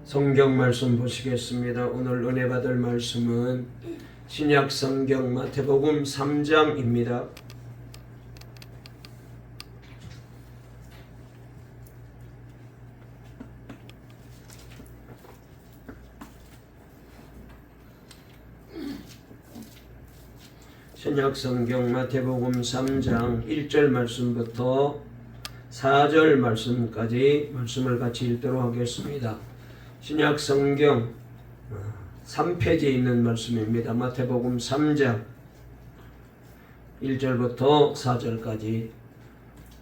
성경 말씀 보시겠습니다. 오늘 은혜 받을 말씀은 신약 성경 마태복음 3장입니다. 신약 성경 마태복음 3장 1절 말씀부터 4절 말씀까지 말씀을 같이 읽도록 하겠습니다. 신약 성경 3페이지에 있는 말씀입니다. 마태복음 3장 1절부터 4절까지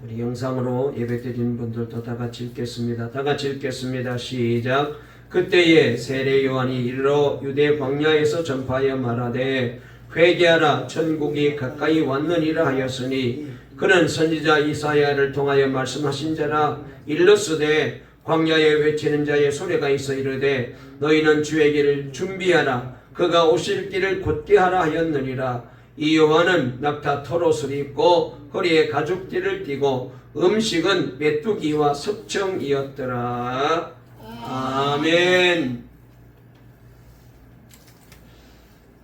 우리 영상으로 예배드리는 분들도 다 같이 읽겠습니다. 다 같이 읽겠습니다. 시작. 그때에 세례 요한이 이르러 유대 광야에서 전파하여 말하되 회개하라 천국이 가까이 왔느니라 하였으니 그는 선지자 이사야를 통하여 말씀하신 자라. 일렀으되 광야에 외치는 자의 소리가 있어 이르되 너희는 주의 길을 준비하라 그가 오실 길을 곧게 하라 하였느니라. 이 요한은 낙타 토롯을 입고 허리에 가죽띠를 띠고 음식은 메뚜기와 석청이었더라. 아멘.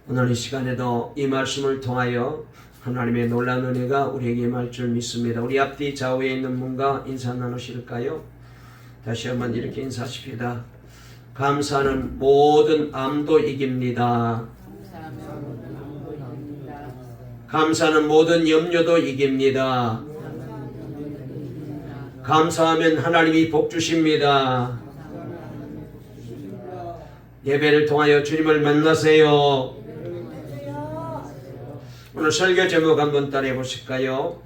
오늘 이 시간에도 이 말씀을 통하여 하나님의 놀라운 은혜가 우리에게 임할 줄 믿습니다. 우리 앞뒤 좌우에 있는 분과 인사 나누실까요? 다시 한번 이렇게 인사하십시다. 감사는 모든 암도 이깁니다. 감사는 모든 염려도 이깁니다. 감사하면 하나님이 복 주십니다. 예배를 통하여 주님을 만나세요. 오늘 설교 제목 한번 따라해 보실까요?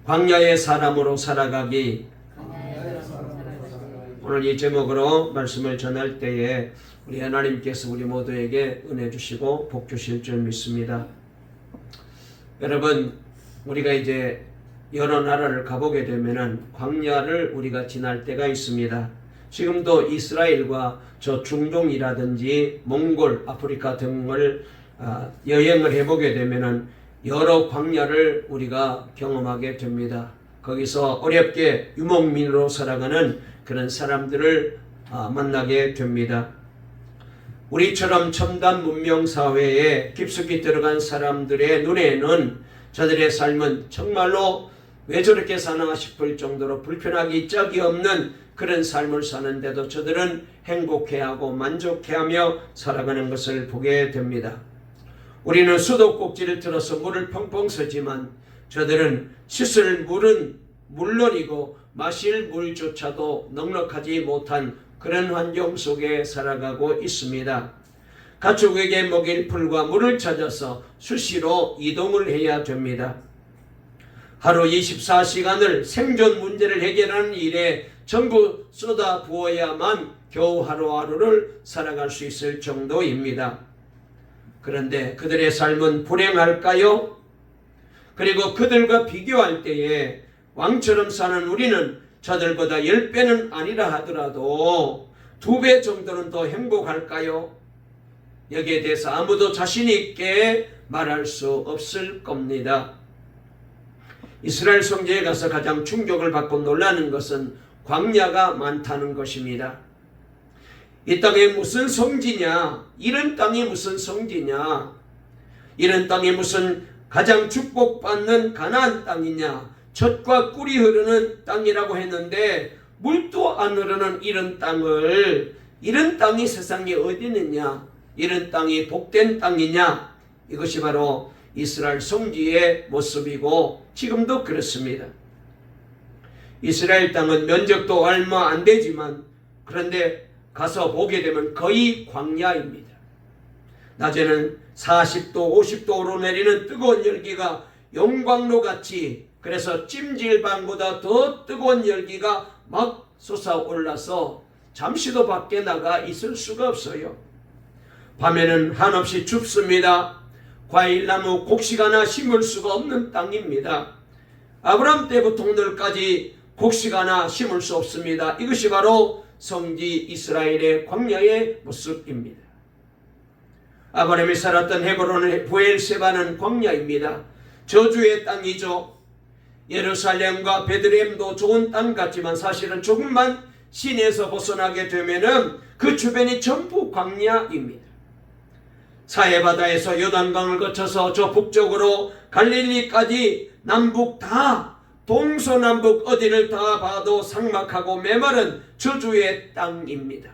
광야의 사람으로 살아가기. 오늘 이 제목으로 말씀을 전할 때에 우리 하나님께서 우리 모두에게 은혜 주시고 복 주실 줄 믿습니다. 여러분, 우리가 이제 여러 나라를 가보게 되면은 광야를 우리가 지날 때가 있습니다. 지금도 이스라엘과 저 중동이라든지 몽골, 아프리카 등을 여행을 해보게 되면은 여러 광야를 우리가 경험하게 됩니다. 거기서 어렵게 유목민으로 살아가는 그런 사람들을 만나게 됩니다. 우리처럼 첨단 문명 사회에 깊숙이 들어간 사람들의 눈에는 저들의 삶은 정말로 왜 저렇게 사나 싶을 정도로 불편하기 짝이 없는 그런 삶을 사는데도 저들은 행복해하고 만족해하며 살아가는 것을 보게 됩니다. 우리는 수도꼭지를 틀어서 물을 펑펑 쓰지만 저들은 씻을 물은 물론이고 마실 물조차도 넉넉하지 못한 그런 환경 속에 살아가고 있습니다. 가축에게 먹일 풀과 물을 찾아서 수시로 이동을 해야 됩니다. 하루 24시간을 생존 문제를 해결하는 일에 전부 쏟아 부어야만 겨우 하루하루를 살아갈 수 있을 정도입니다. 그런데 그들의 삶은 불행할까요? 그리고 그들과 비교할 때에 왕처럼 사는 우리는 저들보다 10배는 아니라 하더라도 2배 정도는 더 행복할까요? 여기에 대해서 아무도 자신 있게 말할 수 없을 겁니다. 이스라엘 성지에 가서 가장 충격을 받고 놀라는 것은 광야가 많다는 것입니다. 이 땅에 무슨 성지냐? 이런 땅이 무슨 성지냐? 이런 땅이 무슨 가장 축복받는 가나안 땅이냐? 젖과 꿀이 흐르는 땅이라고 했는데 물도 안 흐르는 이런 땅이 세상에 어디 있느냐? 이런 땅이 복된 땅이냐? 이것이 바로 이스라엘 성지의 모습이고 지금도 그렇습니다. 이스라엘 땅은 면적도 얼마 안 되지만 그런데 가서 보게 되면 거의 광야입니다. 낮에는 40도 50도 오르내리는 뜨거운 열기가 용광로 같이, 그래서 찜질방보다 더 뜨거운 열기가 막 솟아올라서 잠시도 밖에 나가 있을 수가 없어요. 밤에는 한없이 춥습니다. 과일나무 곡식 하나 심을 수가 없는 땅입니다. 아브라함 때부터 오늘까지 곡식 하나 심을 수 없습니다. 이것이 바로 성지 이스라엘의 광야의 모습입니다. 아브라함이 살았던 헤브론의 부엘세바는 광야입니다. 저주의 땅이죠. 예루살렘과 베들레헴도 좋은 땅 같지만 사실은 조금만 시내에서 벗어나게 되면은 그 주변이 전부 광야입니다. 사해바다에서 요단강을 거쳐서 저 북쪽으로 갈릴리까지 남북 다 동서남북 어디를 다 봐도 삭막하고 메마른 저주의 땅입니다.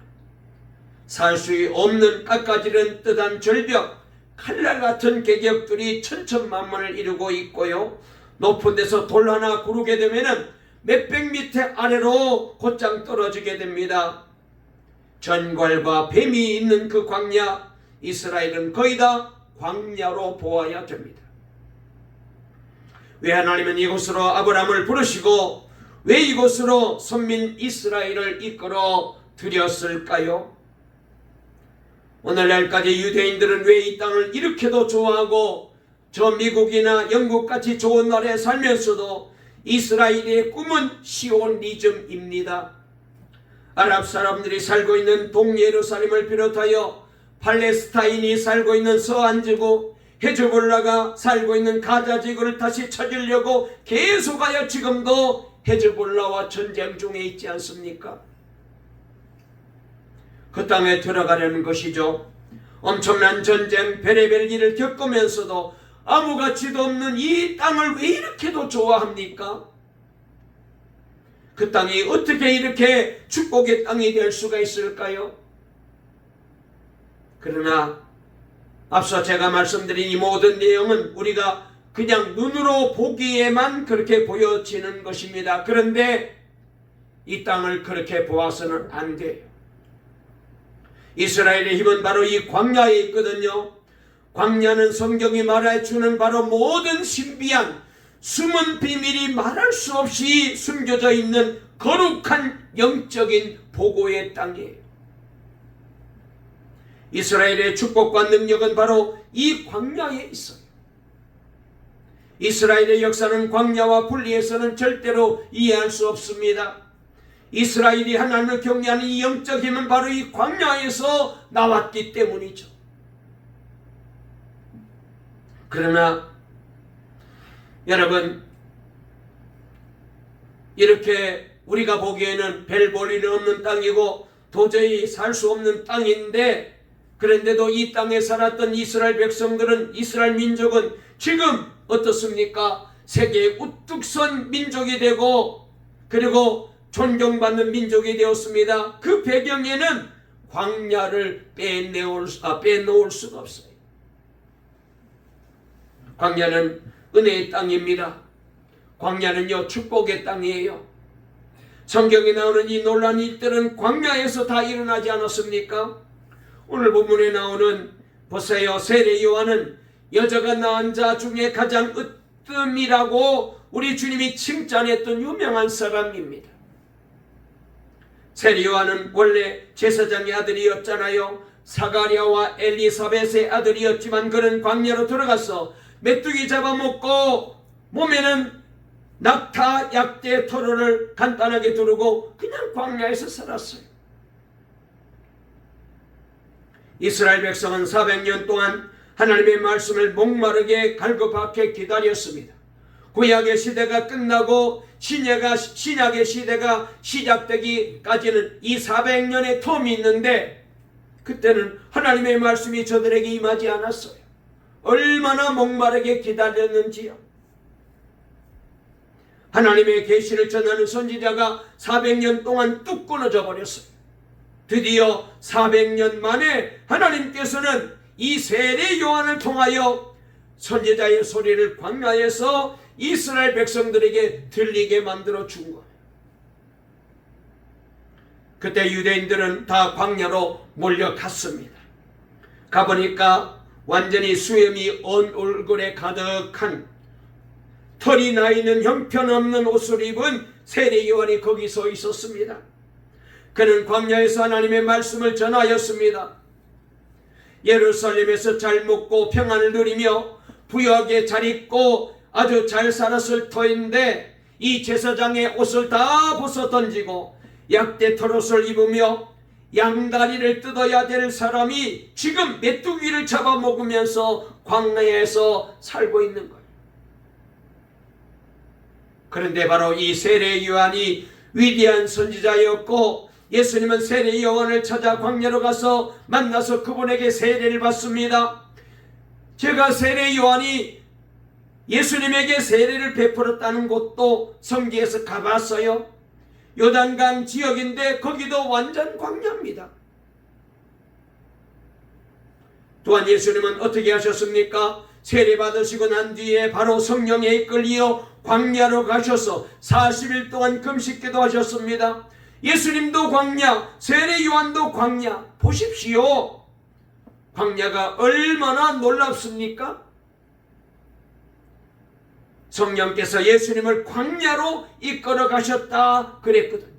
살 수 없는 깎아지른 뜨단 절벽, 칼날 같은 계격들이 천천만만을 이루고 있고요. 높은 데서 돌 하나 구르게 되면은 몇백 미터 아래로 곧장 떨어지게 됩니다. 전갈과 뱀이 있는 그 광야, 이스라엘은 거의 다 광야로 보아야 됩니다. 왜 하나님은 이곳으로 아브라함을 부르시고 왜 이곳으로 선민 이스라엘을 이끌어 들였을까요? 오늘날까지 유대인들은 왜 이 땅을 이렇게도 좋아하고 저 미국이나 영국같이 좋은 나라에 살면서도 이스라엘의 꿈은 시오니즘입니다. 아랍 사람들이 살고 있는 동예루살렘을 비롯하여 팔레스타인이 살고 있는 서안지구, 헤즈볼라가 살고 있는 가자지구를 다시 찾으려고 계속하여 지금도 헤즈볼라와 전쟁 중에 있지 않습니까? 그 땅에 들어가려는 것이죠. 엄청난 전쟁, 별의별 일을 겪으면서도 아무 가치도 없는 이 땅을 왜 이렇게도 좋아합니까? 그 땅이 어떻게 이렇게 축복의 땅이 될 수가 있을까요? 그러나 앞서 제가 말씀드린 이 모든 내용은 우리가 그냥 눈으로 보기에만 그렇게 보여지는 것입니다. 그런데 이 땅을 그렇게 보아서는 안 돼요. 이스라엘의 힘은 바로 이 광야에 있거든요. 광야는 성경이 말해주는 바로 모든 신비한 숨은 비밀이 말할 수 없이 숨겨져 있는 거룩한 영적인 보고의 땅이에요. 이스라엘의 축복과 능력은 바로 이 광야에 있어요. 이스라엘의 역사는 광야와 분리해서는 절대로 이해할 수 없습니다. 이스라엘이 하나님을 경외하는 이 영적 힘은 바로 이 광야에서 나왔기 때문이죠. 그러나 여러분, 이렇게 우리가 보기에는 별 볼 일 없는 땅이고 도저히 살 수 없는 땅인데, 그런데도 이 땅에 살았던 이스라엘 백성들은, 이스라엘 민족은 지금 어떻습니까? 세계에 우뚝 선 민족이 되고 그리고 존경받는 민족이 되었습니다. 그 배경에는 광야를 빼놓을 수가 없어요. 광야는 은혜의 땅입니다. 광야는요, 축복의 땅이에요. 성경에 나오는 이 놀라운 일들은 광야에서 다 일어나지 않았습니까? 오늘 본문에 나오는, 보세요, 세례 요한은 여자가 낳은 자 중에 가장 으뜸이라고 우리 주님이 칭찬했던 유명한 사람입니다. 세례 요한은 원래 제사장의 아들이었잖아요. 사가랴와 엘리사벳의 아들이었지만 그는 광야로 들어가서 메뚜기 잡아먹고 몸에는 낙타, 약대, 털을 간단하게 두르고 그냥 광야에서 살았어요. 이스라엘 백성은 400년 동안 하나님의 말씀을 목마르게 갈급하게 기다렸습니다. 구약의 시대가 끝나고 신약의 시대가 시작되기까지는 이 400년의 텀이 있는데, 그때는 하나님의 말씀이 저들에게 임하지 않았어요. 얼마나 목마르게 기다렸는지요. 하나님의 계시를 전하는 선지자가 400년 동안 뚝 끊어져 버렸어요. 드디어 400년 만에 하나님께서는 이 세례 요한을 통하여 선지자의 소리를 광야에서 이스라엘 백성들에게 들리게 만들어 준 거예요. 그때 유대인들은 다 광야로 몰려갔습니다. 가보니까 완전히 수염이 온 얼굴에 가득한, 털이 나 있는 형편없는 옷을 입은 세례 요한이 거기 서 있었습니다. 그는 광야에서 하나님의 말씀을 전하였습니다. 예루살렘에서 잘 먹고 평안을 누리며 부유하게 잘 입고 아주 잘 살았을 터인데, 이 제사장의 옷을 다 벗어 던지고 약대 털옷을 입으며 양다리를 뜯어야 될 사람이 지금 메뚜기를 잡아먹으면서 광야에서 살고 있는 거예요. 그런데 바로 이 세례 요한이 위대한 선지자였고 예수님은 세례 요한을 찾아 광야로 가서 만나서 그분에게 세례를 받습니다. 제가 세례 요한이 예수님에게 세례를 베풀었다는 곳도 성경에서 가봤어요. 요단강 지역인데 거기도 완전 광야입니다. 또한 예수님은 어떻게 하셨습니까? 세례 받으시고 난 뒤에 바로 성령에 이끌려 광야로 가셔서 40일 동안 금식기도 하셨습니다. 예수님도 광야, 세례 요한도 광야. 보십시오. 광야가 얼마나 놀랍습니까? 성령께서 예수님을 광야로 이끌어 가셨다 그랬거든요.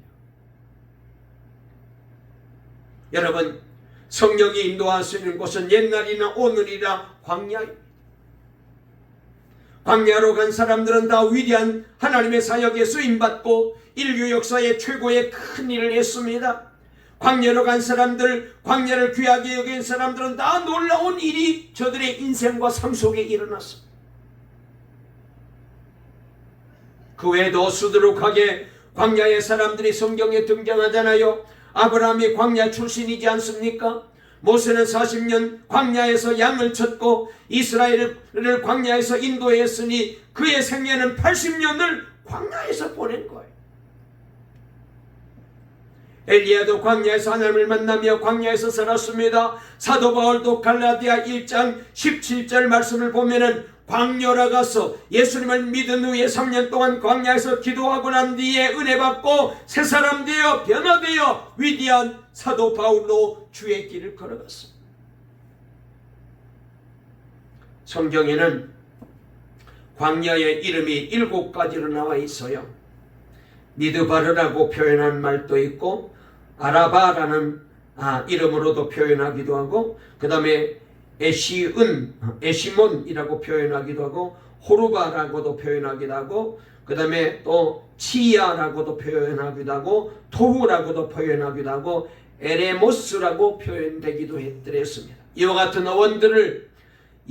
여러분, 성령이 인도하시는 곳은 옛날이나 오늘이나 광야입니다. 광야로 간 사람들은 다 위대한 하나님의 사역에 쓰임받고 인류 역사의 최고의 큰 일을 했습니다. 광야로 간 사람들, 광야를 귀하게 여긴 사람들은 다 놀라운 일이 저들의 인생과 삶 속에 일어났습니다. 그 외에도 수두룩하게 광야의 사람들이 성경에 등장하잖아요. 아브라함이 광야 출신이지 않습니까? 모세는 40년 광야에서 양을 쳤고 이스라엘을 광야에서 인도했으니 그의 생애는 80년을 광야에서 보낸 거예요. 엘리야도 광야에서 하나님을 만나며 광야에서 살았습니다. 사도 바울도 갈라디아 1장 17절 말씀을 보면은 광야로 가서 예수님을 믿은 후에 3년 동안 광야에서 기도하고 난 뒤에 은혜 받고 새 사람 되어 변화되어 위대한 사도 바울로 주의 길을 걸어갔습니다. 성경에는 광야의 이름이 7가지로 나와 있어요. 미드바르라고 표현한 말도 있고 아라바라는 이름으로도 표현하기도 하고 그 다음에 에시몬이라고 표현하기도 하고 호르바라고도 표현하기도 하고 그 다음에 또 치야라고도 표현하기도 하고 토후라고도 표현하기도 하고 에레모스라고 표현되기도 했습니다. 이와 같은 어원들을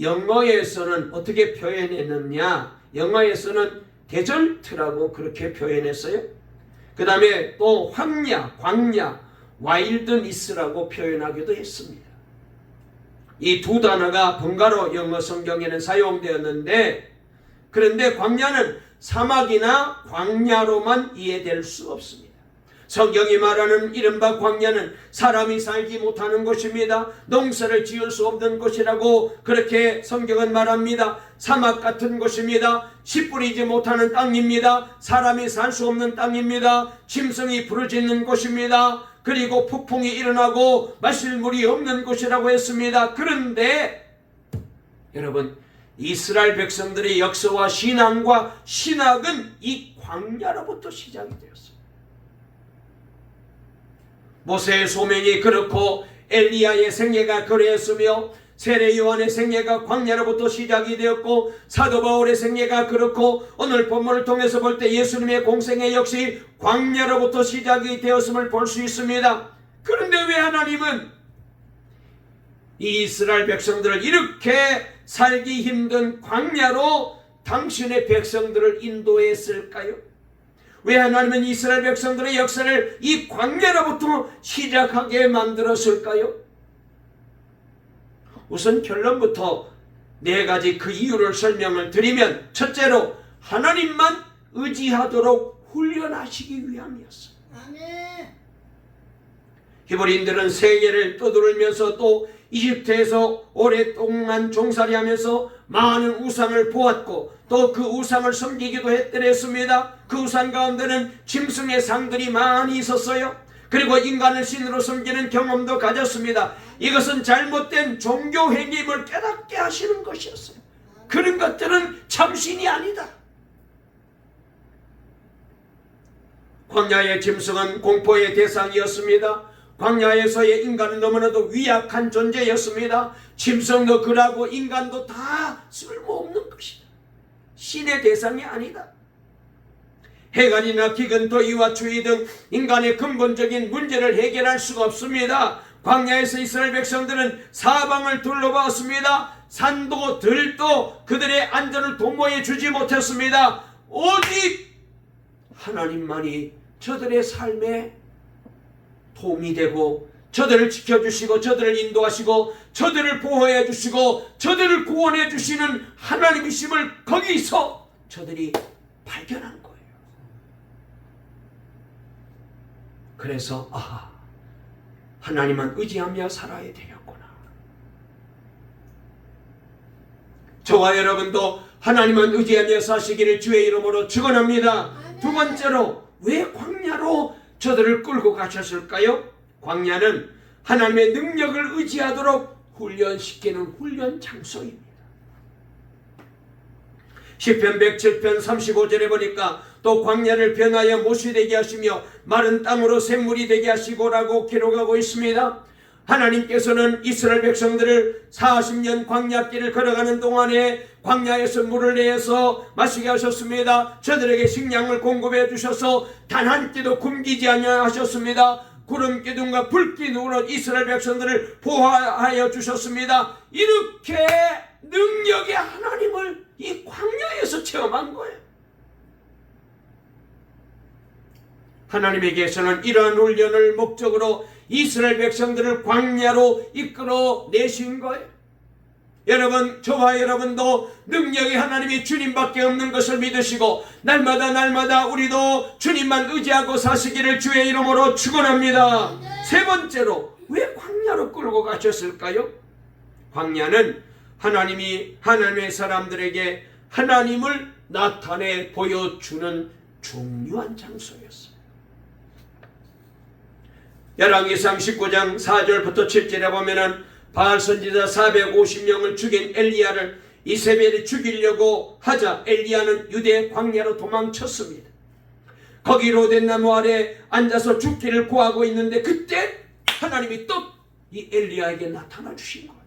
영어에서는 어떻게 표현했느냐? 영어에서는 데절트라고 그렇게 표현했어요. 그 다음에 또 황야, 광야, 와일드니스라고 표현하기도 했습니다. 이 두 단어가 번갈아 영어 성경에는 사용되었는데 그런데 광야는 사막이나 광야로만 이해될 수 없습니다. 성경이 말하는 이른바 광야는 사람이 살지 못하는 곳입니다. 농사를 지을 수 없는 곳이라고 그렇게 성경은 말합니다. 사막 같은 곳입니다. 씨 뿌리지 못하는 땅입니다. 사람이 살 수 없는 땅입니다. 짐승이 부르짖는 곳입니다. 그리고 폭풍이 일어나고 마실 물이 없는 곳이라고 했습니다. 그런데 여러분, 이스라엘 백성들의 역사와 신앙과 신학은 이 광야로부터 시작이 되었습니다. 모세의 소명이 그렇고 엘리야의 생애가 그랬으며 세례 요한의 생애가 광야로부터 시작이 되었고 사도 바울의 생애가 그렇고 오늘 본문을 통해서 볼 때 예수님의 공생애 역시 광야로부터 시작이 되었음을 볼 수 있습니다. 그런데 왜 하나님은 이 이스라엘 백성들을 이렇게 살기 힘든 광야로 당신의 백성들을 인도했을까요? 왜 하나님은 이스라엘 백성들의 역사를 이 광야로부터 시작하게 만들었을까요? 우선 결론부터 4가지 그 이유를 설명을 드리면 첫째로 하나님만 의지하도록 훈련하시기 위함이었어요. 히브리인들은 세계를 떠돌면서 또 이집트에서 오랫동안 종살이하면서 많은 우상을 보았고 또 그 우상을 섬기기도 했더랬습니다. 그 우상 가운데는 짐승의 상들이 많이 있었어요. 그리고 인간을 신으로 섬기는 경험도 가졌습니다. 이것은 잘못된 종교 행위임을 깨닫게 하시는 것이었어요. 그런 것들은 참신이 아니다. 광야의 짐승은 공포의 대상이었습니다. 광야에서의 인간은 너무나도 위약한 존재였습니다. 짐승도 그러고 인간도 다 쓸모없는 것이다. 신의 대상이 아니다. 해갈이나 기근, 더위와 추위 등 인간의 근본적인 문제를 해결할 수가 없습니다. 광야에서 이스라엘 백성들은 사방을 둘러봤습니다. 산도 들도 그들의 안전을 도모해 주지 못했습니다. 오직 하나님만이 저들의 삶에 도움이 되고 저들을 지켜주시고 저들을 인도하시고 저들을 보호해 주시고 저들을 구원해 주시는 하나님이심을 거기서 저들이 발견한 거예요. 그래서 하나님만 의지하며 살아야 되겠구나. 저와 여러분도 하나님만 의지하며 사시기를 주의 이름으로 축원합니다. 두 번째로 왜 광야로 저들을 끌고 가셨을까요? 광야는 하나님의 능력을 의지하도록 훈련시키는 훈련 장소입니다. 시편 107편 35절에 보니까 또 광야를 변하여 못이 되게 하시며 마른 땅으로 샘물이 되게 하시고라고 기록하고 있습니다. 하나님께서는 이스라엘 백성들을 40년 광야길을 걸어가는 동안에 광야에서 물을 내어서 마시게 하셨습니다. 저들에게 식량을 공급해 주셔서 단 한 끼도 굶기지 아니하셨습니다. 구름 기둥과 불 기둥으로 이스라엘 백성들을 보호하여 주셨습니다. 이렇게 능력의 하나님을 이 광야에서 체험한 거예요. 하나님에게서는 이러한 훈련을 목적으로 이스라엘 백성들을 광야로 이끌어 내신 거예요. 여러분, 저와 여러분도 능력의 하나님이 주님밖에 없는 것을 믿으시고 날마다 우리도 주님만 의지하고 사시기를 주의 이름으로 축원합니다. 세 번째로 왜 광야로 끌고 가셨을까요? 광야는 하나님이 하나님의 사람들에게 하나님을 나타내 보여주는 중요한 장소였어요. 열왕기상 19장 4절부터 7절에 보면은 바알 선지자 450명을 죽인 엘리야를 이세벨이 죽이려고 하자 엘리야는 유대 광야로 도망쳤습니다. 거기 로된 나무 아래 앉아서 죽기를 구하고 있는데 그때 하나님이 또 이 엘리야에게 나타나 주신 거예요.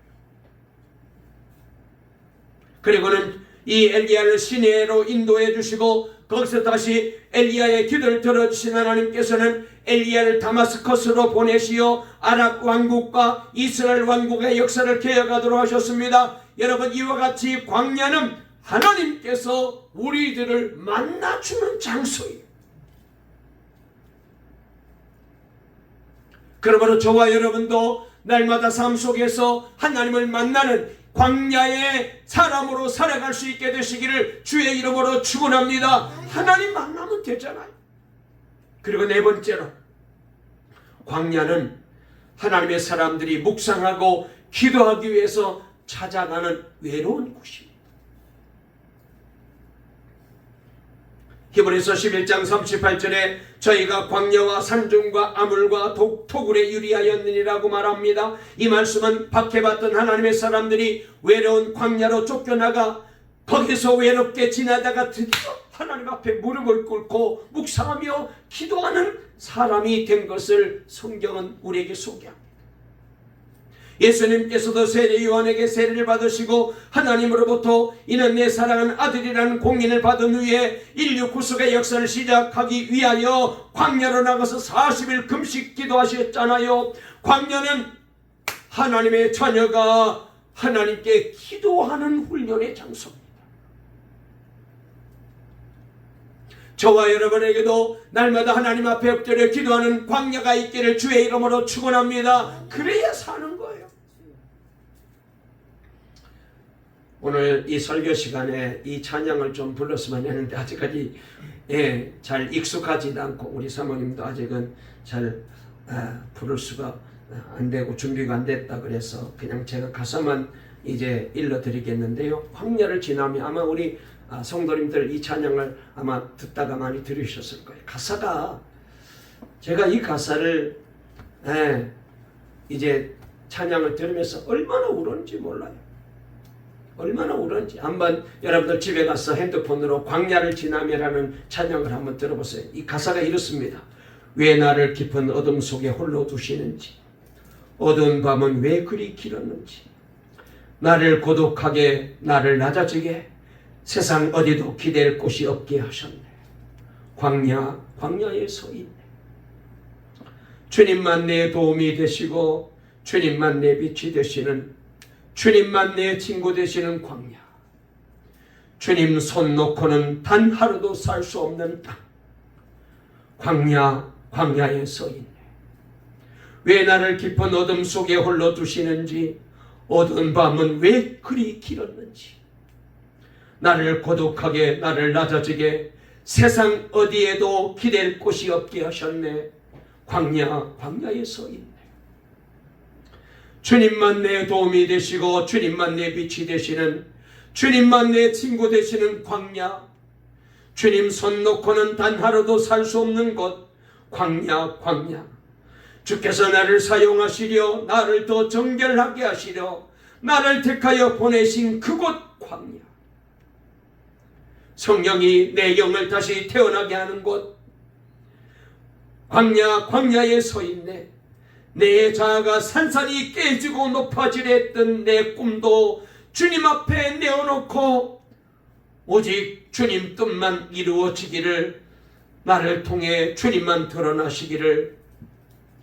그리고는 이 엘리야를 시내로 인도해 주시고 거기서 다시 엘리야의 기도를 들어주신 하나님께서는 엘리야를 다마스커스로 보내시어 아랍 왕국과 이스라엘 왕국의 역사를 개혁하도록 하셨습니다. 여러분, 이와 같이 광야는 하나님께서 우리들을 만나주는 장소예요. 그러므로 저와 여러분도 날마다 삶 속에서 하나님을 만나는 광야의 사람으로 살아갈 수 있게 되시기를 주의 이름으로 축원합니다. 하나님 만나면 되잖아요. 그리고 네 번째로 광야는 하나님의 사람들이 묵상하고 기도하기 위해서 찾아가는 외로운 곳입니다. 히브리서 11장 38절에 저희가 광야와 산중과 아물과 토굴에 유리하였느니라고 말합니다. 이 말씀은 박해받던 하나님의 사람들이 외로운 광야로 쫓겨나가 거기서 외롭게 지나다가 드디어 하나님 앞에 무릎을 꿇고 묵상하며 기도하는 사람이 된 것을 성경은 우리에게 소개합니다. 예수님께서도 세례 요한에게 세례를 받으시고 하나님으로부터 이는 내 사랑하는 아들이라는 공인을 받은 후에 인류 구속의 역사를 시작하기 위하여 광야로 나가서 40일 금식 기도하셨잖아요. 광야는 하나님의 자녀가 하나님께 기도하는 훈련의 장소입니다. 저와 여러분에게도 날마다 하나님 앞에 엎드려 기도하는 광야가 있기를 주의 이름으로 축원합니다. 그래야 사는 거예요. 오늘 이 설교 시간에 이 찬양을 좀 불렀으면 했는데 아직까지 잘 익숙하지도 않고 우리 사모님도 아직은 잘 부를 수가 안 되고 준비가 안 됐다 그래서 그냥 제가 가사만 이제 일러드리겠는데요. 광야를 지나면 아마 우리 성도님들 이 찬양을 아마 듣다가 많이 들으셨을 거예요. 가사가 제가 이 가사를 이제 찬양을 들으면서 얼마나 울었는지 몰라요. 얼마나 울었는지 한번 여러분들 집에 가서 핸드폰으로 광야를 지나며라는 찬양을 한번 들어보세요. 이 가사가 이렇습니다. 왜 나를 깊은 어둠 속에 홀로 두시는지, 어두운 밤은 왜 그리 길었는지, 나를 고독하게 나를 낮아지게 세상 어디도 기댈 곳이 없게 하셨네. 광야에 서 있네. 주님만 내 도움이 되시고 주님만 내 빛이 되시는, 주님만 내 친구 되시는 광야. 주님 손 놓고는 단 하루도 살 수 없는 땅. 광야에 서 있네. 왜 나를 깊은 어둠 속에 홀로 두시는지, 어두운 밤은 왜 그리 길었는지, 나를 고독하게, 나를 낮아지게, 세상 어디에도 기댈 곳이 없게 하셨네. 광야에 서 있네. 주님만 내 도움이 되시고, 주님만 내 빛이 되시는, 주님만 내 친구 되시는 광야, 주님 손 놓고는 단 하루도 살 수 없는 곳, 광야. 주께서 나를 사용하시려, 나를 더 정결하게 하시려 나를 택하여 보내신 그곳 광야, 성령이 내 영을 다시 태어나게 하는 곳, 광야에 서 있네. 내 자아가 산산이 깨지고 높아지려 했던 내 꿈도 주님 앞에 내어놓고 오직 주님 뜻만 이루어지기를, 나를 통해 주님만 드러나시기를,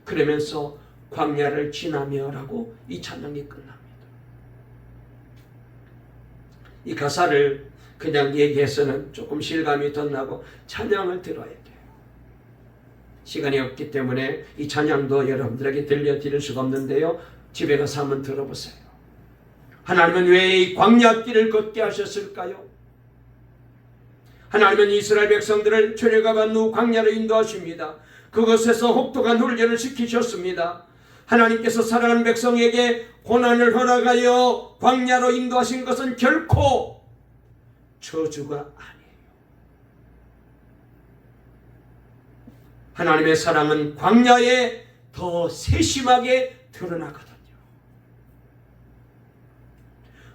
그러면서 광야를 지나며라고 이 찬양이 끝납니다. 이 가사를 그냥 얘기해서는 조금 실감이 덧나고 찬양을 들어야 돼요. 시간이 없기 때문에 이 찬양도 여러분들에게 들려드릴 수가 없는데요, 집에 가서 한번 들어보세요. 하나님은 왜 이 광야길을 걷게 하셨을까요? 하나님은 이스라엘 백성들을 출애굽한 후 광야로 인도하십니다. 그곳에서 혹독한 훈련을 시키셨습니다. 하나님께서 사랑하는 백성에게 고난을 허락하여 광야로 인도하신 것은 결코 저주가 아니에요. 하나님의 사랑은 광야에 더 세심하게 드러나거든요.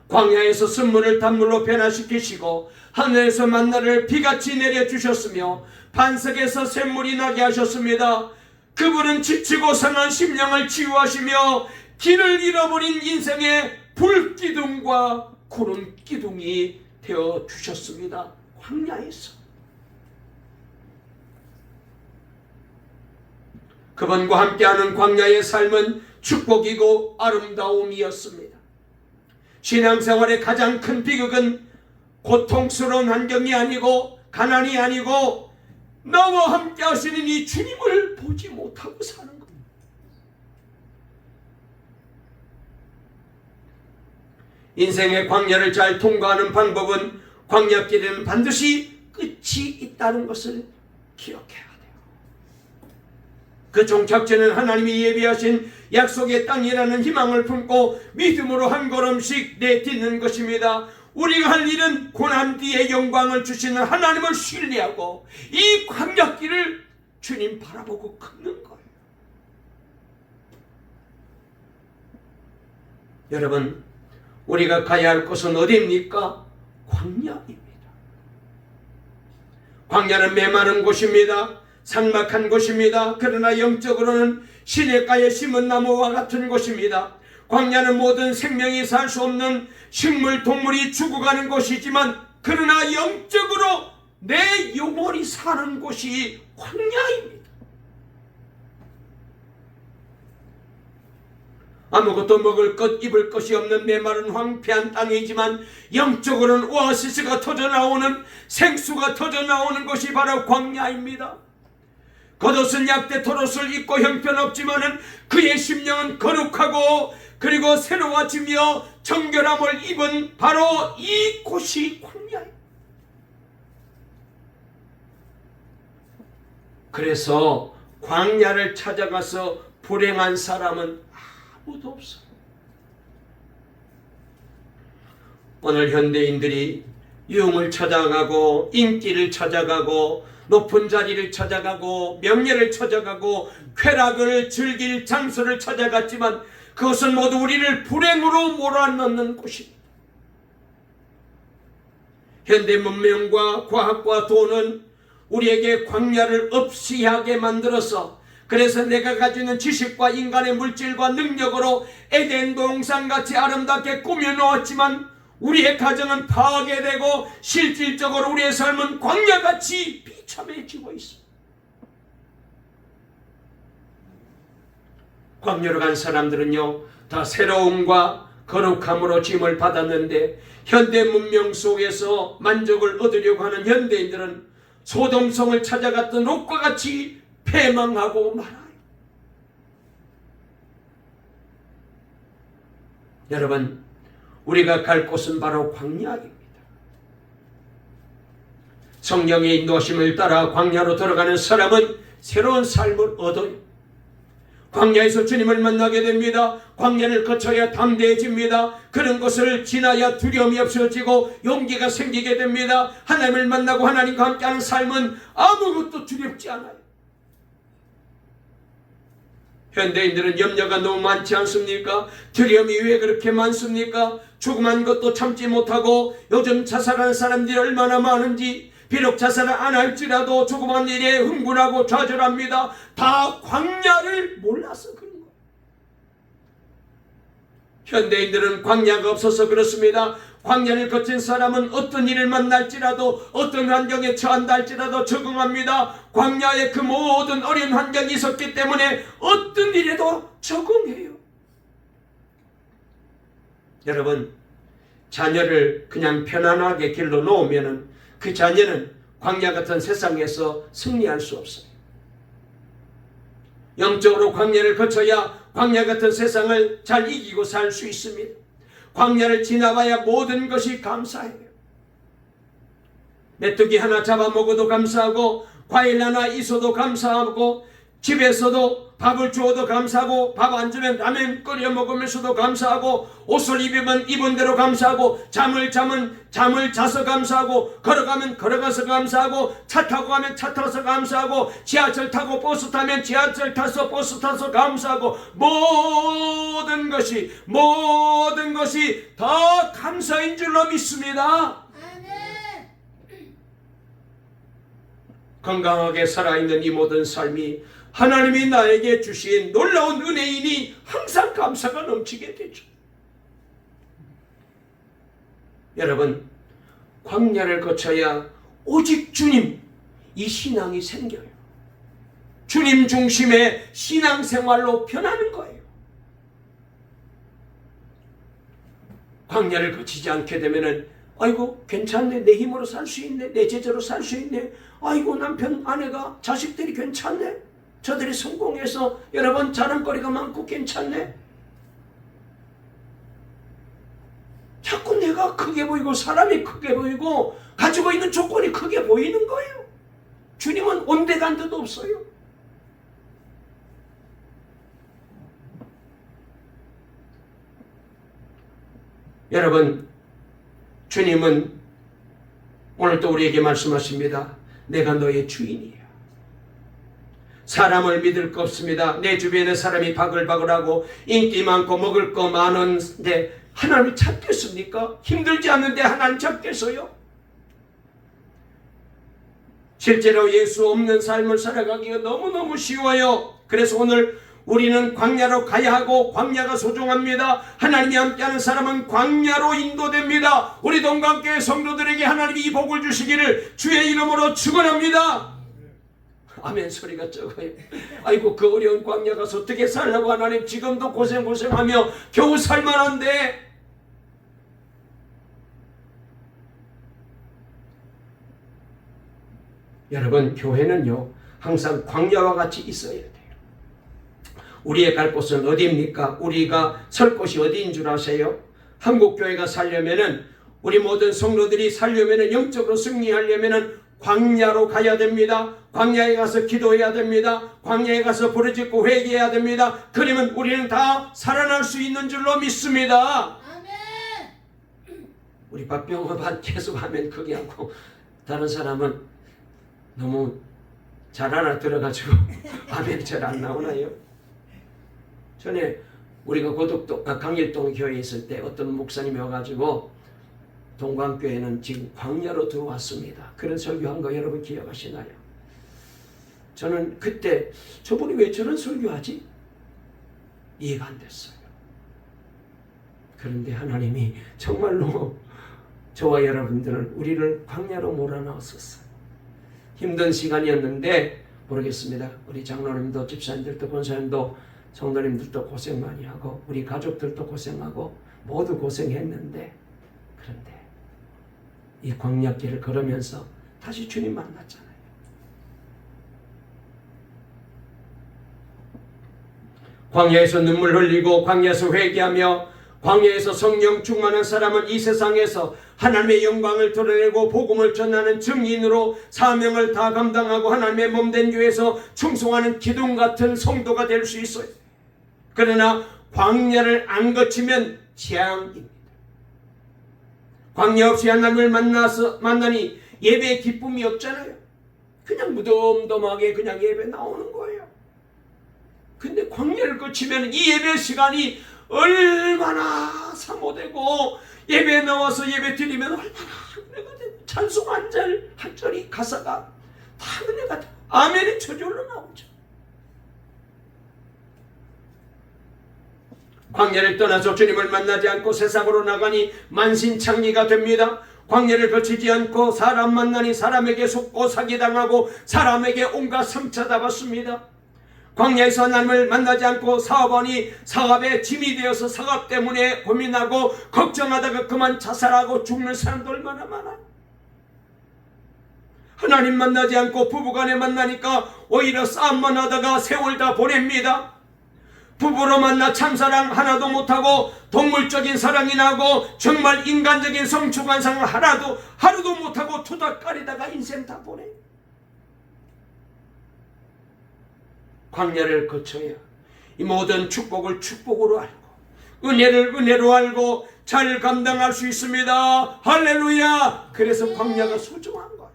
광야에서 쓴물을 단물로 변화시키시고, 하늘에서 만나를 비같이 내려주셨으며, 반석에서 샘물이 나게 하셨습니다. 그분은 지치고 상한 심령을 치유하시며, 길을 잃어버린 인생의 불기둥과 구름 기둥이 되어 주셨습니다. 광야에서. 그분과 함께하는 광야의 삶은 축복이고 아름다움이었습니다. 신앙생활의 가장 큰 비극은 고통스러운 환경이 아니고 가난이 아니고 나와 함께 하시는 이 주님을 보지 못하고 사는 겁니다. 인생의 광야를 잘 통과하는 방법은, 광야길에는 반드시 끝이 있다는 것을 기억해야 돼요. 그 종착지는 하나님이 예비하신 약속의 땅이라는 희망을 품고 믿음으로 한 걸음씩 내딛는 것입니다. 우리가 할 일은 고난 뒤에 영광을 주시는 하나님을 신뢰하고 이 광야길을 주님 바라보고 걷는 거예요. 여러분, 우리가 가야 할 곳은 어디입니까? 광야입니다. 광야는 메마른 곳입니다. 삭막한 곳입니다. 그러나 영적으로는 시냇가에 심은 나무와 같은 곳입니다. 광야는 모든 생명이 살 수 없는 식물, 동물이 죽어가는 곳이지만, 그러나 영적으로 내 영혼이 사는 곳이 광야입니다. 아무것도 먹을 것, 입을 것이 없는 메마른 황폐한 땅이지만 영적으로는 오아시스가 터져나오는, 생수가 터져나오는 것이 바로 광야입니다. 겉옷은 약대 털옷을 입고 형편없지만은 그의 심령은 거룩하고 그리고 새로워지며 정결함을 입은 바로 이 곳이 광야입니다. 그래서 광야를 찾아가서 불행한 사람은 아무도 없어요. 오늘 현대인들이 유흥을 찾아가고 인기를 찾아가고 높은 자리를 찾아가고 명예를 찾아가고 쾌락을 즐길 장소를 찾아갔지만 그것은 모두 우리를 불행으로 몰아넣는 곳입니다. 현대 문명과 과학과 돈은 우리에게 광야를 없이 하게 만들어서, 그래서 내가 가지는 지식과 인간의 물질과 능력으로 에덴 동산같이 아름답게 꾸며놓았지만 우리의 가정은 파괴되고 실질적으로 우리의 삶은 광야같이 비참해지고 있습니다. 광야로 간 사람들은요, 다 새로움과 거룩함으로 짐을 받았는데 현대 문명 속에서 만족을 얻으려고 하는 현대인들은 소돔성을 찾아갔던 롯과 같이 패망하고 말아요. 여러분, 우리가 갈 곳은 바로 광야입니다. 성령의 인도하심을 따라 광야로 들어가는 사람은 새로운 삶을 얻어요. 광야에서 주님을 만나게 됩니다. 광야를 거쳐야 담대해집니다. 그런 것을 지나야 두려움이 없어지고 용기가 생기게 됩니다. 하나님을 만나고 하나님과 함께하는 삶은 아무것도 두렵지 않아요. 현대인들은 염려가 너무 많지 않습니까? 두려움이 왜 그렇게 많습니까? 조그만 것도 참지 못하고 요즘 자살하는 사람들이 얼마나 많은지, 비록 자살을 안 할지라도 조그만 일에 흥분하고 좌절합니다. 다 광야를 몰라서 그런 거예요. 현대인들은 광야가 없어서 그렇습니다. 광야를 거친 사람은 어떤 일을 만날지라도, 어떤 환경에 처한다 할지라도 적응합니다. 광야에 그 모든 어려운 환경이 있었기 때문에 어떤 일에도 적응해요. 여러분, 자녀를 그냥 편안하게 길러 놓으면 그 자녀는 광야 같은 세상에서 승리할 수 없어요. 영적으로 광야를 거쳐야 광야 같은 세상을 잘 이기고 살 수 있습니다. 광야를 지나봐야 모든 것이 감사해요. 메뚜기 하나 잡아먹어도 감사하고, 과일 하나 있어도 감사하고, 집에서도 밥을 주어도 감사하고, 밥 안 주면 라면 끓여 먹으면서도 감사하고, 옷을 입으면 입은 대로 감사하고, 잠을 자서 감사하고, 걸어가면 걸어가서 감사하고, 차 타고 가면 차 타서 감사하고, 지하철 타고 버스 타면 지하철 타서 버스 타서 감사하고, 모든 것이 다 감사인 줄로 믿습니다. 건강하게 살아있는 이 모든 삶이 하나님이 나에게 주신 놀라운 은혜이니 항상 감사가 넘치게 되죠. 여러분, 광야를 거쳐야 오직 주님, 이 신앙이 생겨요. 주님 중심의 신앙생활로 변하는 거예요. 광야를 거치지 않게 되면은, 아이고 괜찮네, 내 힘으로 살 수 있네, 내 제자로 살 수 있네, 아이고 남편, 아내가, 자식들이 괜찮네, 저들이 성공해서 여러분 자랑거리가 많고 괜찮네. 자꾸 내가 크게 보이고 사람이 크게 보이고 가지고 있는 조건이 크게 보이는 거예요. 주님은 온데간데도 없어요. 여러분, 주님은 오늘 또 우리에게 말씀하십니다. 내가 너의 주인이야. 사람을 믿을 거 없습니다. 내 주변에 사람이 바글바글하고 인기 많고 먹을 거 많은데 하나님을 찾겠습니까? 힘들지 않는데 하나님 찾겠어요? 실제로 예수 없는 삶을 살아가기가 너무너무 쉬워요. 그래서 오늘 우리는 광야로 가야 하고 광야가 소중합니다. 하나님이 함께하는 사람은 광야로 인도됩니다. 우리 동강교회 성도들에게 하나님이 이 복을 주시기를 주의 이름으로 축원합니다. 아멘 소리가 적어요. 아이고 그 어려운 광야 가서 어떻게 살라고 하나님, 지금도 고생하며 겨우 살만한데. 여러분, 교회는요 항상 광야와 같이 있어야 돼요. 우리의 갈 곳은 어디입니까? 우리가 설 곳이 어디인 줄 아세요? 한국교회가 살려면은, 우리 모든 성도들이 살려면은, 영적으로 승리하려면은 광야로 가야 됩니다. 광야에 가서 기도해야 됩니다. 광야에 가서 부르짖고 회개해야 됩니다. 그러면 우리는 다 살아날 수 있는 줄로 믿습니다. 아멘. 우리 박병호반 계속 하면 크게 하고, 다른 사람은 너무 잘 알아들어가지고 아멘이 잘 안 나오나요? 전에 우리가 고덕동, 강일동 교회에 있을 때 어떤 목사님이 와가지고 동광교회는 지금 광야로 들어왔습니다, 그런 설교한 거 여러분 기억하시나요? 저는 그때 저분이 왜 저런 설교하지? 이해가 안 됐어요. 그런데 하나님이 정말로 저와 여러분들은 우리를 광야로 몰아넣었었어요. 힘든 시간이었는데 모르겠습니다. 우리 장로님도 집사님들도 권사님도 성도님들도 고생 많이 하고 우리 가족들도 고생하고 모두 고생했는데, 그런데 이 광야길을 걸으면서 다시 주님 만났잖아요. 광야에서 눈물 흘리고 광야에서 회개하며 광야에서 성령 충만한 사람은 이 세상에서 하나님의 영광을 드러내고 복음을 전하는 증인으로 사명을 다 감당하고 하나님의 몸된 교회에서 충성하는 기둥 같은 성도가 될 수 있어요. 그러나 광야를 안 거치면 재앙입니다. 광야 없이 하나님을 만나니 예배의 기쁨이 없잖아요. 그냥 무덤덤하게 그냥 예배 나오는 거예요. 근데 광야를 거치면 이 예배 시간이 얼마나 사모되고 예배에 나와서 예배 드리면 얼마나 은혜가 되고 찬송 한 절이 가사가 다 은혜가 되고 아멘이 저절로 나오죠. 광야를 떠나서 주님을 만나지 않고 세상으로 나가니 만신창이가 됩니다. 광야를 거치지 않고 사람 만나니 사람에게 속고 사기당하고 사람에게 온갖 상처다 받습니다. 광야에서 하나님을 만나지 않고 사업하니 사업에 짐이 되어서 사업 때문에 고민하고 걱정하다가 그만 자살하고 죽는 사람도 얼마나 많아요. 하나님 만나지 않고 부부간에 만나니까 오히려 싸움만 하다가 세월 다 보냅니다. 부부로 만나 참사랑 하나도 못하고 동물적인 사랑이 나고 정말 인간적인 성충환상 하루도 못하고 투닥거리다가 인생 다 보내요. 광야를 거쳐야 이 모든 축복을 축복으로 알고 은혜를 은혜로 알고 잘 감당할 수 있습니다. 할렐루야. 그래서 광야가 소중한 거예요.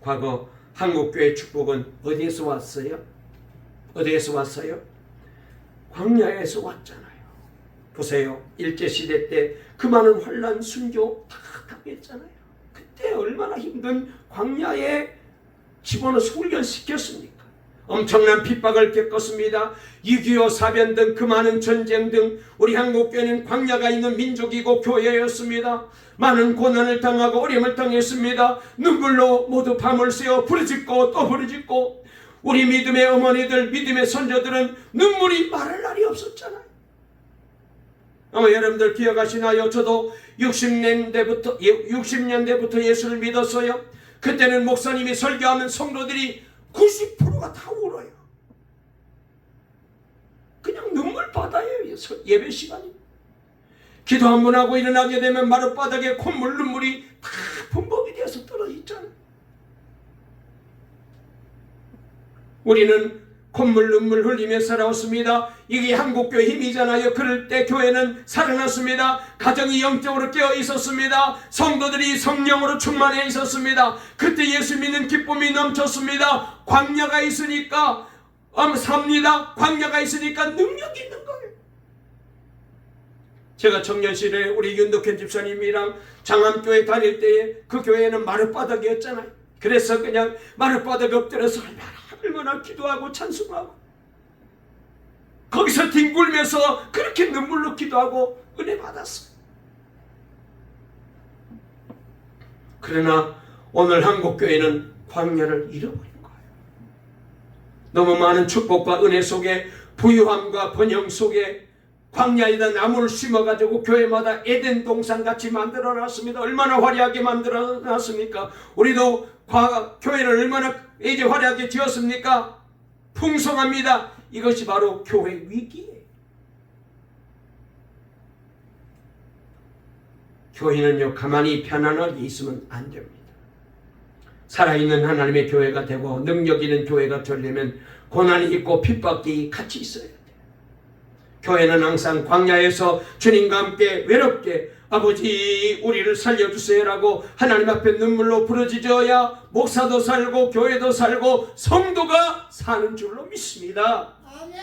과거 한국교회 축복은 어디에서 왔어요? 어디에서 왔어요? 광야에서 왔잖아요. 보세요. 일제시대 때 그 많은 환난 순교 다 당했잖아요. 그때 얼마나 힘든 광야에 집어넣어서 훈련시켰습니까? 엄청난 핍박을 겪었습니다. 6.25 사변 등 그 많은 전쟁 등 우리 한국교회는 광야가 있는 민족이고 교회였습니다. 많은 고난을 당하고 어려움을 당했습니다. 눈물로 모두 밤을 새워 부르짖고 또 부르짖고 우리 믿음의 어머니들, 믿음의 선조들은 눈물이 마를 날이 없었잖아요. 아마 여러분들 기억하시나요? 저도 60년대부터 예수를 믿었어요. 그때는 목사님이 설교하면 성도들이 90%가 다 울어요. 그냥 눈물바다예요. 예배 시간이. 기도 한 번 하고 일어나게 되면 마룻바닥에 콧물 눈물이 다 범벅이 되어서 떨어지잖아요. 우리는 콧물 눈물 흘리며 살아왔습니다. 이게 한국교회 힘이잖아요. 그럴 때 교회는 살아났습니다. 가정이 영적으로 깨어 있었습니다. 성도들이 성령으로 충만해 있었습니다. 그때 예수 믿는 기쁨이 넘쳤습니다. 광야가 있으니까 삽니다. 광야가 있으니까 능력이 있는 거예요. 제가 청년시절에 우리 윤덕현 집사님이랑 장암교회 다닐 때에 그 교회는 마룻바닥이었잖아요. 그래서 그냥 마룻바닥에 엎드려서 얼마나 기도하고 찬송하고 거기서 뒹굴면서 그렇게 눈물로 기도하고 은혜 받았어요. 그러나 오늘 한국교회는 광야를 잃어버린 거예요. 너무 많은 축복과 은혜 속에 부유함과 번영 속에 광야에다 나무를 심어가지고 교회마다 에덴 동산같이 만들어놨습니다. 얼마나 화려하게 만들어놨습니까? 우리도 교회를 얼마나 이제 화려하게 지었습니까? 풍성합니다. 이것이 바로 교회 위기예요. 교회는요, 가만히 편안하게 있으면 안 됩니다. 살아있는 하나님의 교회가 되고 능력 있는 교회가 되려면 고난이 있고 핍박이 같이 있어야 돼요. 교회는 항상 광야에서 주님과 함께 외롭게 아버지 우리를 살려주세요라고 하나님 앞에 눈물로 부르짖어야 목사도 살고 교회도 살고 성도가 사는 줄로 믿습니다. 아멘.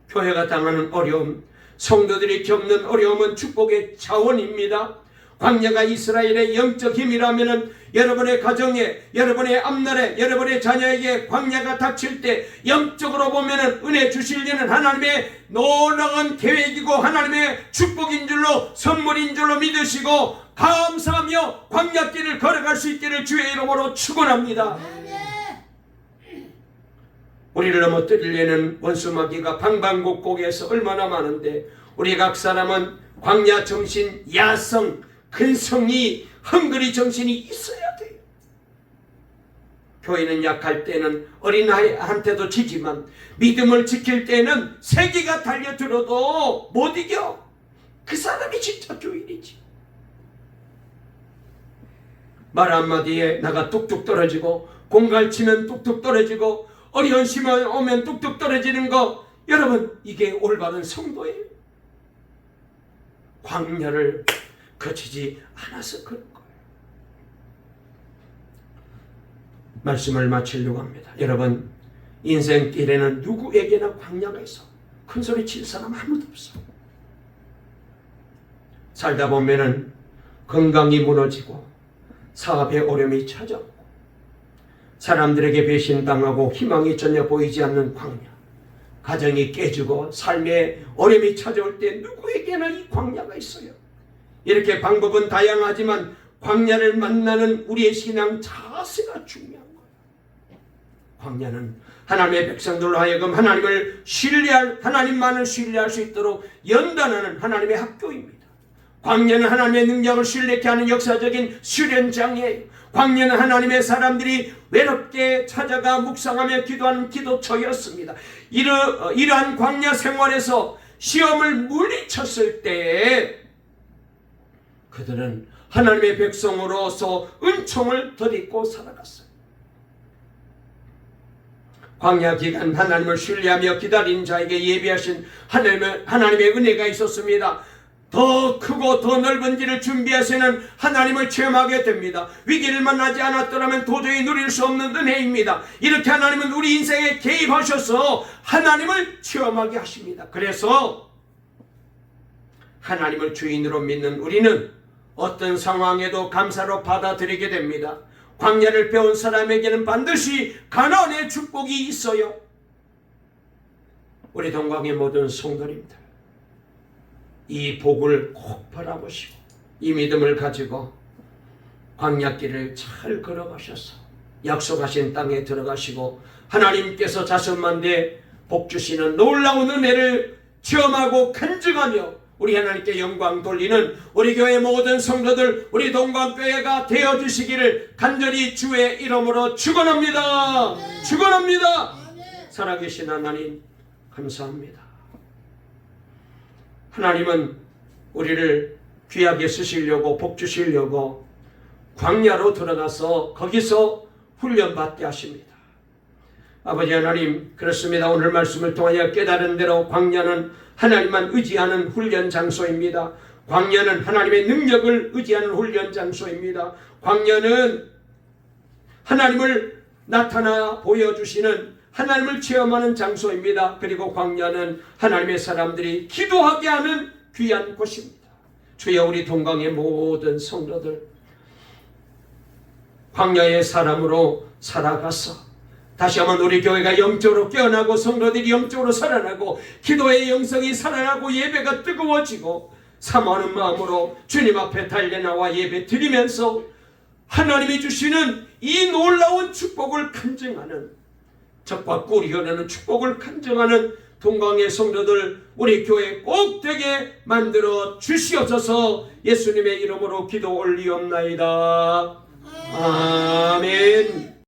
교회가 당하는 어려움, 성도들이 겪는 어려움은 축복의 자원입니다. 광야가 이스라엘의 영적 힘이라면 여러분의 가정에, 여러분의 앞날에, 여러분의 자녀에게 광야가 닥칠 때 영적으로 보면 은혜 주실 일은 하나님의 놀라운 계획이고 하나님의 축복인 줄로, 선물인 줄로 믿으시고 감사하며 광야길을 걸어갈 수 있기를 주의 이름으로 축원합니다. 우리를 넘어뜨리려는 원수마귀가 방방곡곡에서 얼마나 많은데 우리 각 사람은 광야 정신, 야성, 근성이, 헝그리 정신이 있어야 돼요. 교회는 약할 때는 어린아이한테도 지지만 믿음을 지킬 때는 세계가 달려들어도 못 이겨. 그 사람이 진짜 교인이지. 말 한마디에 나가 뚝뚝 떨어지고 공갈치면 뚝뚝 떨어지고 어려운 시간 오면 뚝뚝 떨어지는 거, 여러분, 이게 올바른 성도예요. 광야를 거치지 않아서 그런 거예요. 말씀을 마치려고 합니다. 여러분, 인생길에는 누구에게나 광야가 있어. 큰소리 칠 사람 아무도 없어. 살다 보면은 건강이 무너지고 사업에 어려움이 찾아오고 사람들에게 배신당하고 희망이 전혀 보이지 않는 광야, 가정이 깨지고 삶에 어려움이 찾아올 때 누구에게나 이 광야가 있어요. 이렇게 방법은 다양하지만 광야를 만나는 우리의 신앙 자세가 중요한 거예요. 광야는 하나님의 백성들로 하여금 하나님을 신뢰할, 하나님만을 신뢰할 수 있도록 연단하는 하나님의 학교입니다. 광야는 하나님의 능력을 신뢰케 하는 역사적인 수련장이에요. 광야는 하나님의 사람들이 외롭게 찾아가 묵상하며 기도하는 기도처였습니다. 이러한 광야 생활에서 시험을 물리쳤을 때 그들은 하나님의 백성으로서 은총을 덧입고 살아갔어요. 광야 기간 하나님을 신뢰하며 기다린 자에게 예비하신 하나님의 은혜가 있었습니다. 더 크고 더 넓은 길을 준비하시는 하나님을 체험하게 됩니다. 위기를 만나지 않았더라면 도저히 누릴 수 없는 은혜입니다. 이렇게 하나님은 우리 인생에 개입하셔서 하나님을 체험하게 하십니다. 그래서 하나님을 주인으로 믿는 우리는 어떤 상황에도 감사로 받아들이게 됩니다. 광야를 배운 사람에게는 반드시 가나안의 축복이 있어요. 우리 동광의 모든 성도님들, 이 복을 꼭 바라보시고 이 믿음을 가지고 광야길을 잘 걸어가셔서 약속하신 땅에 들어가시고 하나님께서 자선만대 복 주시는 놀라운 은혜를 체험하고 간증하며 우리 하나님께 영광 돌리는 우리 교회 모든 성도들, 우리 동광교회가 되어주시기를 간절히 주의 이름으로 축원합니다. 축원합니다. 살아계신 하나님 감사합니다. 하나님은 우리를 귀하게 쓰시려고 복 주시려고 광야로 들어가서 거기서 훈련받게 하십니다. 아버지 하나님, 그렇습니다. 오늘 말씀을 통하여 깨달은 대로 광야는 하나님만 의지하는 훈련 장소입니다. 광야는 하나님의 능력을 의지하는 훈련 장소입니다. 광야는 하나님을 나타나 보여주시는, 하나님을 체험하는 장소입니다. 그리고 광야는 하나님의 사람들이 기도하게 하는 귀한 곳입니다. 주여, 우리 동강의 모든 성도들 광야의 사람으로 살아가서 다시 한번 우리 교회가 영적으로 깨어나고 성도들이 영적으로 살아나고 기도의 영성이 살아나고 예배가 뜨거워지고 사모하는 마음으로 주님 앞에 달려나와 예배 드리면서 하나님이 주시는 이 놀라운 축복을 간증하는, 적과 꿀이 흐르는 축복을 간증하는 동광의 성도들, 우리 교회 꼭 되게 만들어 주시옵소서. 예수님의 이름으로 기도 올리옵나이다. 아멘.